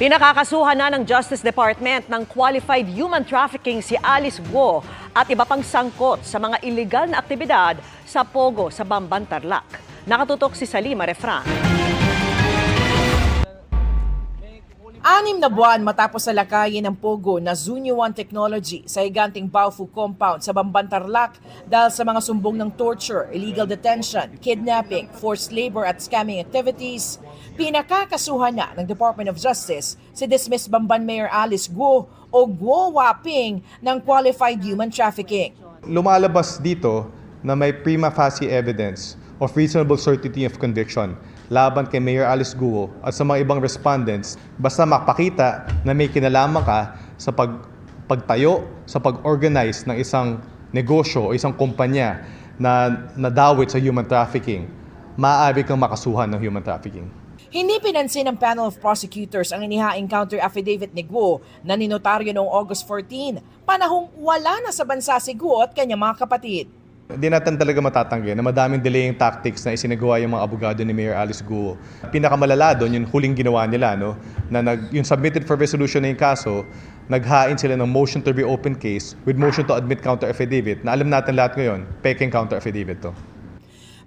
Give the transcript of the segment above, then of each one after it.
Pinakakasuhan na ng Justice Department ng qualified human trafficking si Alice Guo at iba pang sangkot sa mga iligal na aktibidad sa Pogo sa Bamban, Tarlac. Nakatutok si Salima Refran. 6 na buwan matapos salakayin ng Pogo na Zunyo One Technology sa higanting Baofu compound sa Bamban, Tarlac dahil sa mga sumbong ng torture, illegal detention, kidnapping, forced labor at scamming activities, pinakakasuhan na ng Department of Justice si dismissed Bamban Mayor Alice Guo o Guo Waping ng qualified human trafficking. Lumalabas dito na may prima facie evidence of reasonable certainty of conviction laban kay Mayor Alice Guo at sa mga ibang respondents basta makapakita na may kinalaman ka sa pagtayo, sa pag-organize ng isang negosyo o isang kumpanya na nadawit sa human trafficking, maaari kang makasuhan ng human trafficking. Hindi pinansin ng panel of prosecutors ang inihaing counter affidavit ni Guo na ninotaryo noong August 14, panahong wala na sa bansa si Guo at kanyang mga kapatid. Hindi natin talaga matatanggi na madaming delaying tactics na isinagawa yung mga abogado ni Mayor Alice Guo. Pinakamalala doon, yung huling ginawa nila, no? Yung submitted for resolution na yung kaso, naghain sila ng motion to reopen case with motion to admit counter affidavit na alam natin lahat ngayon, peking counter affidavit to.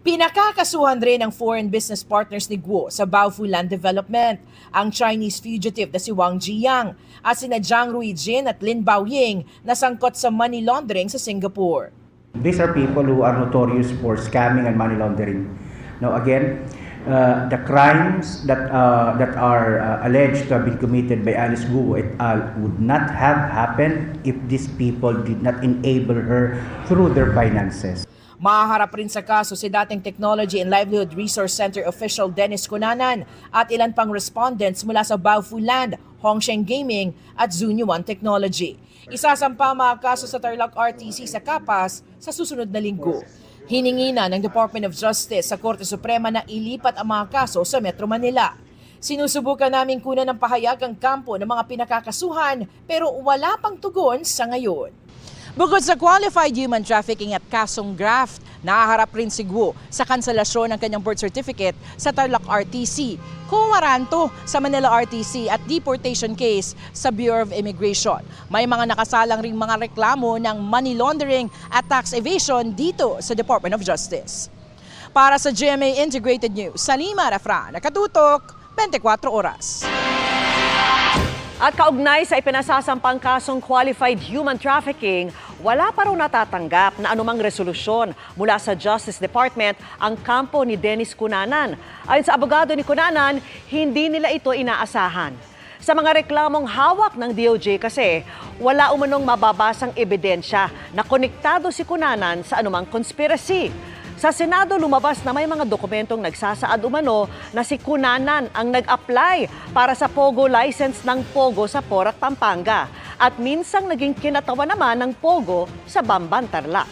Pinakakasuhan rin ng foreign business partners ni Guo sa Baofu Land Development, ang Chinese fugitive na si Wang Jiang at sina Zhang Ruijin at Lin Baoying na sangkot sa money laundering sa Singapore. These are people who are notorious for scamming and money laundering. Now again, the crimes that are alleged to have been committed by Alice Guo et al. Would not have happened if these people did not enable her through their finances. Mahaharap rin sa kaso si dating Technology and Livelihood Resource Center official Dennis Cunanan at ilan pang respondents mula sa Baofu Land, Hongsheng Gaming at Zunyo One Technology. Isasampa mga kaso sa Tarlac RTC sa Kapas sa susunod na linggo. Hiningi na ng Department of Justice sa Korte Suprema na ilipat ang mga kaso sa Metro Manila. Sinusubukan naming kunan ng pahayag ang kampo ng mga pinakakasuhan pero wala pang tugon sa ngayon. Bukod sa qualified human trafficking at kasong graft, nahaharap rin si Guo sa kanselasyon ng kanyang birth certificate sa Tarlac RTC, kuwaranto sa Manila RTC at deportation case sa Bureau of Immigration. May mga nakasalang ring mga reklamo ng money laundering at tax evasion dito sa Department of Justice. Para sa GMA Integrated News, Salima Refran, nakatutok 24 oras. At kaugnay sa ipinasasampang kasong qualified human trafficking, wala pa raw natatanggap na anumang resolusyon mula sa Justice Department ang kampo ni Dennis Cunanan. Ayon sa abogado ni Cunanan, hindi nila ito inaasahan. Sa mga reklamong hawak ng DOJ kasi, wala umanong mababasang ebidensya na konektado si Cunanan sa anumang conspiracy. Sa Senado, lumabas na may mga dokumentong nagsasaad umano na si Cunanan ang nag-apply para sa Pogo license ng Pogo sa Porac, Pampanga at minsang naging kinatawa naman ng Pogo sa Bamban, Tarlac.